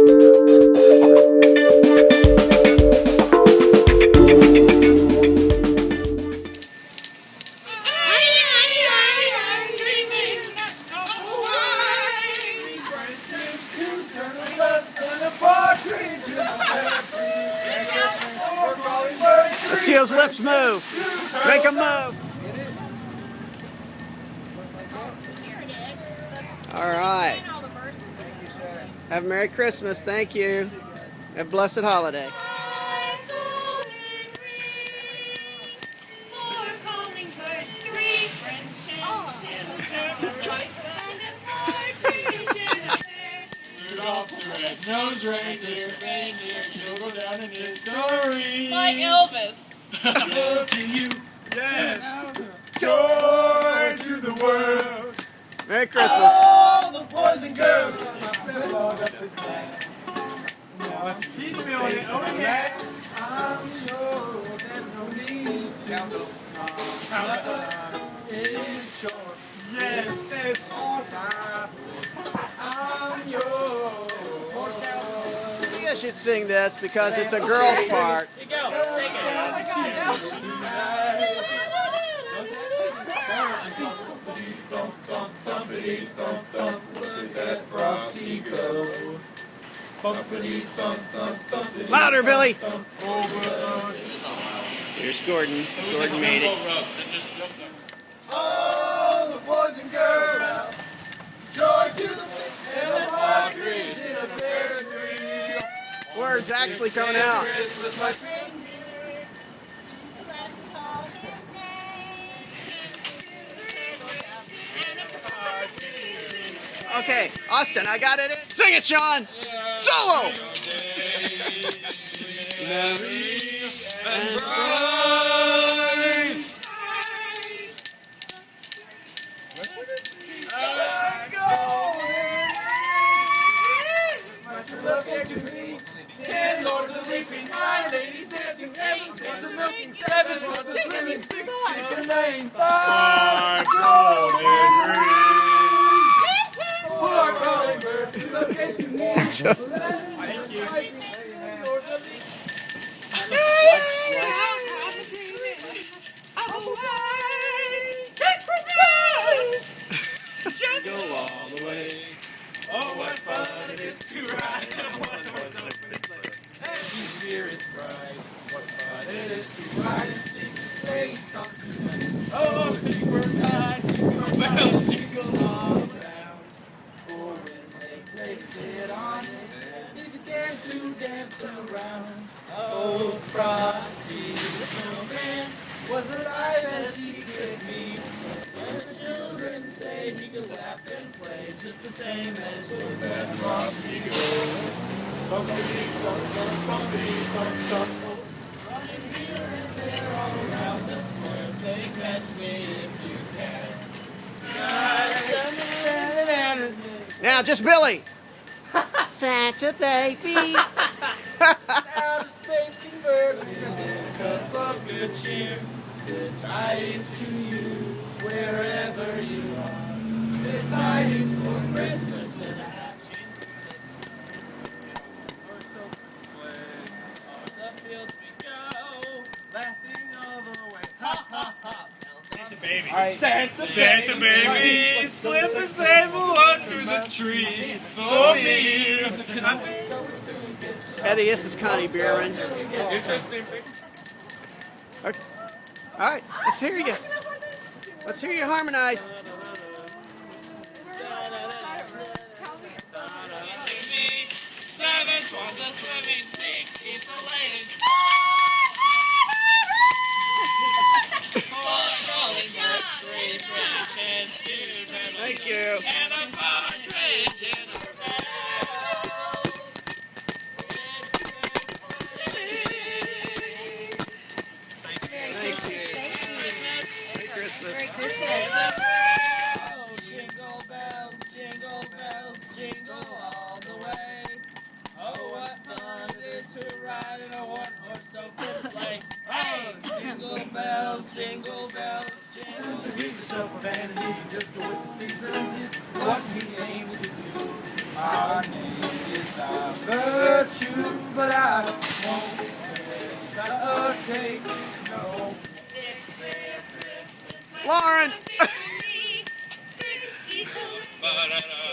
Let's see those lips move. Make them move. All right. Have a Merry Christmas. Thank you. Have a blessed holiday. Nose reindeer, he'll go down in history. Like Elvis. Joy to you, yes. Joy to the world. Merry Christmas. All the boys and girls. Teach me on it. Okay. I'm sure there's no need to it's short. Yes, it's awesome. I'm yours. I should sing this because it's a girl's part. Here you go. Take it. Louder, Billy. Here's Gordon. Gordon made it. All the boys and girls, joy to the partridge in a pear tree. Words actually coming out. Okay, Austin, I got it in. Sing it, Sean. Solo. Merry and bright. Ten lords of leaping, 9 ladies dancing, 7 swans milking, 7 swans swimming, 6 fish and 9, 5 golden rings. 4 calling birds to look at you. Just. Thank you. Go all the way. Oh, what fun it is to ride. Here is bright. What fun it is to ride and sing and say, oh, jingle time, jingle jingle all around. For when they placed it on his head, he began to dance around. Oh, Frosty the snowman was alive as he could be. When the children say he could laugh and play just the same as old man Frosty goes. Bumpity, bump, bump, bumpity, bump, bump. Running here and there all around the square, saying catch me if you can. Now, just Billy. Santa baby. Outer space converted in a cup of good cheer. Good tidings to you, wherever you are. Good tidings for Christmas and a happy Christmas. On the fields we go, laughing all the way. Ha ha ha. Santa baby. Right. Santa baby, slip a sable under the tree for me. Eddie, this is Connie Bierman. Okay. All right, let's hear you. Let's hear you harmonize. Seven swans are swimming, 6 geese are laying. 4 calling birds, 3 British hens, 2 turtles, Thank you. and a partridge in a pear. Thank you. Merry Christmas. Merry Christmas. hurt you, but I won't take no. Lauren! Ba-da-da-da.